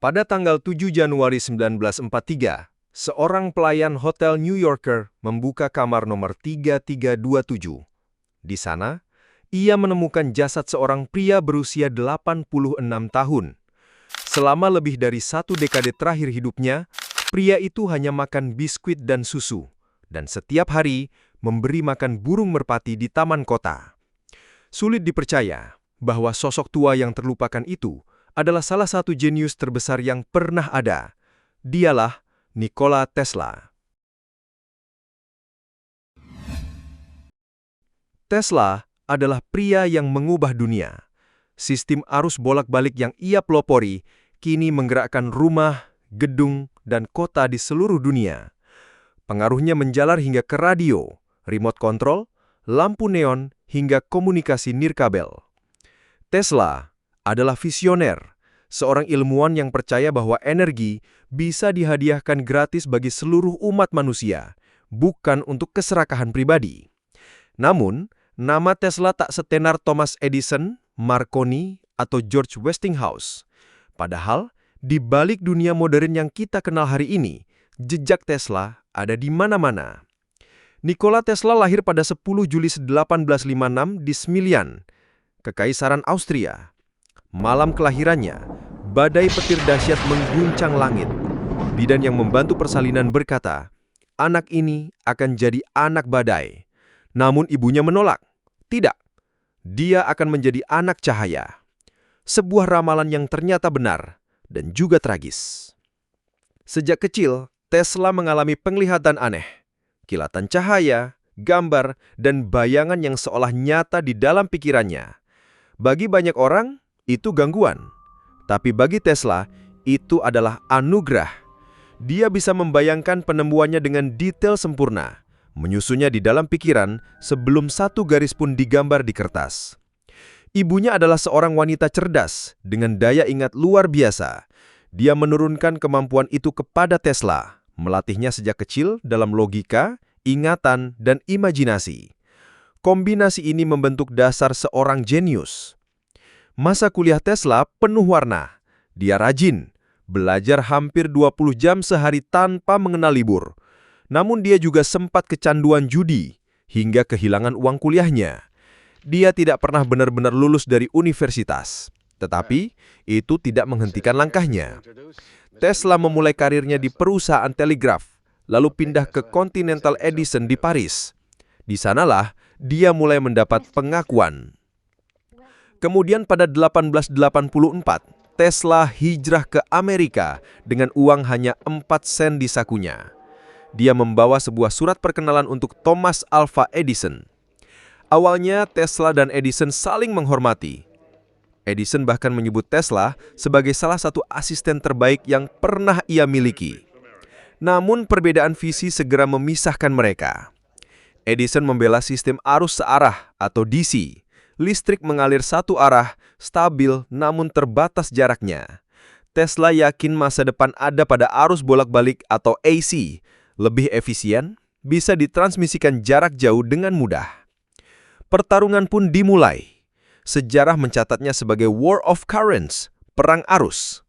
Pada tanggal 7 Januari 1943, seorang pelayan hotel New Yorker membuka kamar nomor 3327. Di sana, ia menemukan jasad seorang pria berusia 86 tahun. Selama lebih dari 1 dekade terakhir hidupnya, pria itu hanya makan biskuit dan susu, dan setiap hari memberi makan burung merpati di taman kota. Sulit dipercaya bahwa sosok tua yang terlupakan itu adalah salah satu jenius terbesar yang pernah ada. Dialah Nikola Tesla. Tesla adalah pria yang mengubah dunia. Sistem arus bolak-balik yang ia pelopori kini menggerakkan rumah, gedung, dan kota di seluruh dunia. Pengaruhnya menjalar hingga ke radio, remote control, lampu neon, hingga komunikasi nirkabel. Tesla adalah visioner, seorang ilmuwan yang percaya bahwa energi bisa dihadiahkan gratis bagi seluruh umat manusia, bukan untuk keserakahan pribadi. Namun, nama Tesla tak setenar Thomas Edison, Marconi, atau George Westinghouse. Padahal, di balik dunia modern yang kita kenal hari ini, jejak Tesla ada di mana-mana. Nikola Tesla lahir pada 10 Juli 1856 di Smiljan, Kekaisaran Austria. Malam kelahirannya, badai petir dahsyat mengguncang langit. Bidan yang membantu persalinan berkata, "Anak ini akan jadi anak badai." Namun ibunya menolak. Tidak, dia akan menjadi anak cahaya. Sebuah ramalan yang ternyata benar dan juga tragis. Sejak kecil, Tesla mengalami penglihatan aneh. Kilatan cahaya, gambar, dan bayangan yang seolah nyata di dalam pikirannya. Bagi banyak orang, itu gangguan. Tapi bagi Tesla, itu adalah anugerah. Dia bisa membayangkan penemuannya dengan detail sempurna, menyusunnya di dalam pikiran sebelum satu garis pun digambar di kertas. Ibunya adalah seorang wanita cerdas dengan daya ingat luar biasa. Dia menurunkan kemampuan itu kepada Tesla, melatihnya sejak kecil dalam logika, ingatan, dan imajinasi. Kombinasi ini membentuk dasar seorang jenius. Masa kuliah Tesla penuh warna. Dia rajin, belajar hampir 20 jam sehari tanpa mengenal libur. Namun dia juga sempat kecanduan judi, hingga kehilangan uang kuliahnya. Dia tidak pernah benar-benar lulus dari universitas. Tetapi, itu tidak menghentikan langkahnya. Tesla memulai karirnya di perusahaan telegraf, lalu pindah ke Continental Edison di Paris. Di sanalah dia mulai mendapat pengakuan. Kemudian pada 1884, Tesla hijrah ke Amerika dengan uang hanya 4 sen di sakunya. Dia membawa sebuah surat perkenalan untuk Thomas Alva Edison. Awalnya, Tesla dan Edison saling menghormati. Edison bahkan menyebut Tesla sebagai salah satu asisten terbaik yang pernah ia miliki. Namun perbedaan visi segera memisahkan mereka. Edison membela sistem arus searah atau DC. Listrik mengalir satu arah, stabil namun terbatas jaraknya. Tesla yakin masa depan ada pada arus bolak-balik atau AC. Lebih efisien, bisa ditransmisikan jarak jauh dengan mudah. Pertarungan pun dimulai. Sejarah mencatatnya sebagai War of Currents, perang arus.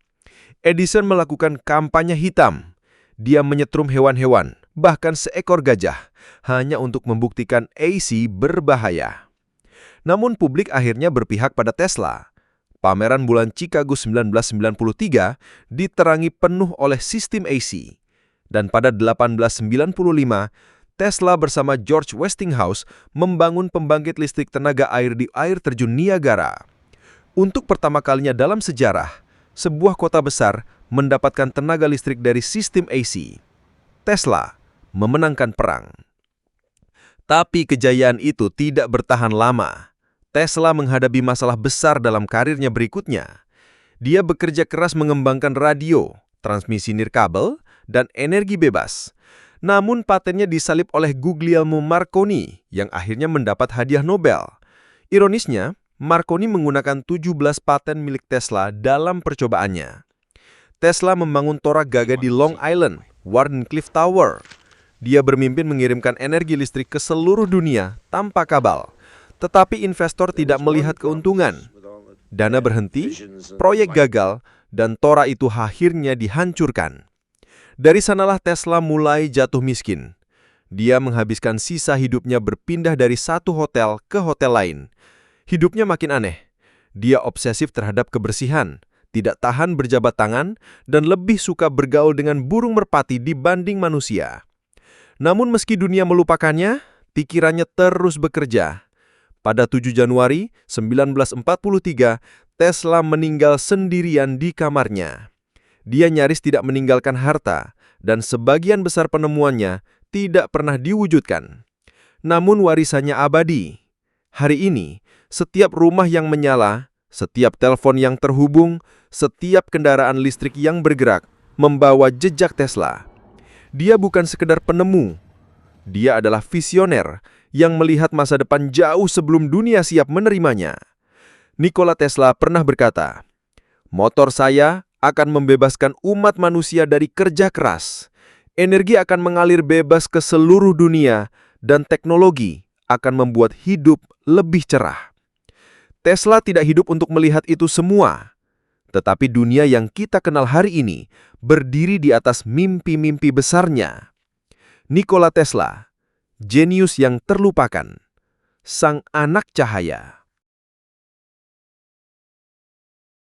Edison melakukan kampanye hitam. Dia menyetrum hewan-hewan, bahkan seekor gajah, hanya untuk membuktikan AC berbahaya. Namun publik akhirnya berpihak pada Tesla. Pameran bulan Chicago 1993 diterangi penuh oleh sistem AC. Dan pada 1895, Tesla bersama George Westinghouse membangun pembangkit listrik tenaga air di air terjun Niagara. Untuk pertama kalinya dalam sejarah, sebuah kota besar mendapatkan tenaga listrik dari sistem AC. Tesla memenangkan perang. Tapi kejayaan itu tidak bertahan lama. Tesla menghadapi masalah besar dalam karirnya berikutnya. Dia bekerja keras mengembangkan radio, transmisi nirkabel, dan energi bebas. Namun patennya disalib oleh Guglielmo Marconi yang akhirnya mendapat hadiah Nobel. Ironisnya, Marconi menggunakan 17 paten milik Tesla dalam percobaannya. Tesla membangun torak gagah di Long Island, Wardenclyffe Tower. Dia bermimpi mengirimkan energi listrik ke seluruh dunia tanpa kabel. Tetapi investor tidak melihat keuntungan. Dana berhenti, proyek gagal, dan tora itu akhirnya dihancurkan. Dari sanalah Tesla mulai jatuh miskin. Dia menghabiskan sisa hidupnya berpindah dari satu hotel ke hotel lain. Hidupnya makin aneh. Dia obsesif terhadap kebersihan, tidak tahan berjabat tangan, dan lebih suka bergaul dengan burung merpati dibanding manusia. Namun meski dunia melupakannya, pikirannya terus bekerja. Pada 7 Januari 1943, Tesla meninggal sendirian di kamarnya. Dia nyaris tidak meninggalkan harta, dan sebagian besar penemuannya tidak pernah diwujudkan. Namun warisannya abadi. Hari ini, setiap rumah yang menyala, setiap telepon yang terhubung, setiap kendaraan listrik yang bergerak, membawa jejak Tesla. Dia bukan sekedar penemu. Dia adalah visioner yang melihat masa depan jauh sebelum dunia siap menerimanya. Nikola Tesla pernah berkata, "Motor saya akan membebaskan umat manusia dari kerja keras. Energi akan mengalir bebas ke seluruh dunia, dan teknologi akan membuat hidup lebih cerah." Tesla tidak hidup untuk melihat itu semua. Tetapi dunia yang kita kenal hari ini berdiri di atas mimpi-mimpi besarnya. Nikola Tesla, jenius yang terlupakan, sang anak cahaya.